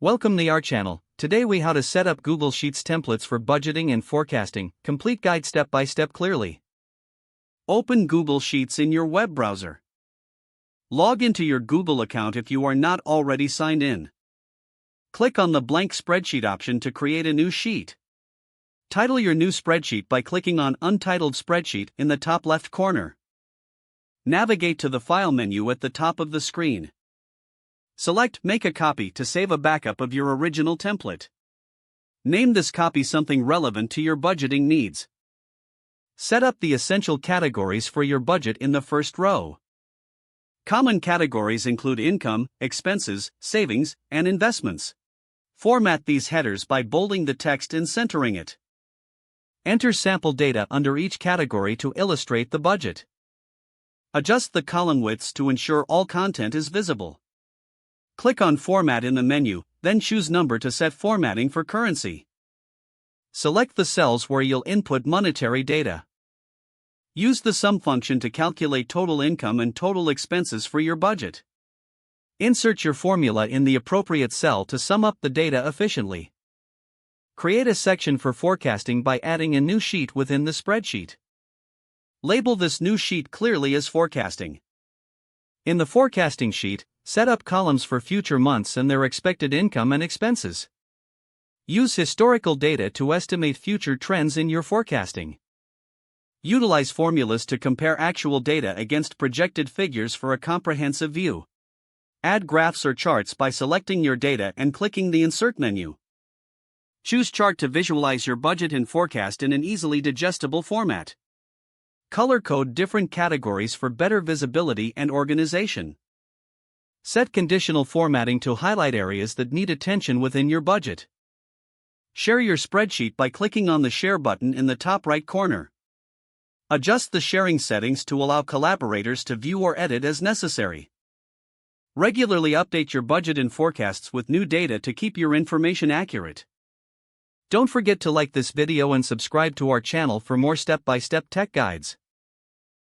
Welcome to our channel. Today we how to set up Google Sheets templates for budgeting and forecasting. Complete guide step by step clearly. Open Google Sheets in your web browser. Log into your Google account if you are not already signed in. Click on the blank spreadsheet option to create a new sheet. Title your new spreadsheet by clicking on Untitled Spreadsheet in the top left corner. Navigate to the File menu at the top of the screen. Select Make a Copy to save a backup of your original template. Name this copy something relevant to your budgeting needs. Set up the essential categories for your budget in the first row. Common categories include income, expenses, savings, and investments. Format these headers by bolding the text and centering it. Enter sample data under each category to illustrate the budget. Adjust the column widths to ensure all content is visible. Click on Format in the menu, then choose Number to set formatting for currency. Select the cells where you'll input monetary data. Use the sum function to calculate total income and total expenses for your budget. Insert your formula in the appropriate cell to sum up the data efficiently. Create a section for forecasting by adding a new sheet within the spreadsheet. Label this new sheet clearly as Forecasting. In the forecasting sheet, set up columns for future months and their expected income and expenses. Use historical data to estimate future trends in your forecasting. Utilize formulas to compare actual data against projected figures for a comprehensive view. Add graphs or charts by selecting your data and clicking the Insert menu. Choose Chart to visualize your budget and forecast in an easily digestible format. Color code different categories for better visibility and organization. Set conditional formatting to highlight areas that need attention within your budget. Share your spreadsheet by clicking on the Share button in the top right corner. Adjust the sharing settings to allow collaborators to view or edit as necessary. Regularly update your budget and forecasts with new data to keep your information accurate. Don't forget to like this video and subscribe to our channel for more step-by-step tech guides.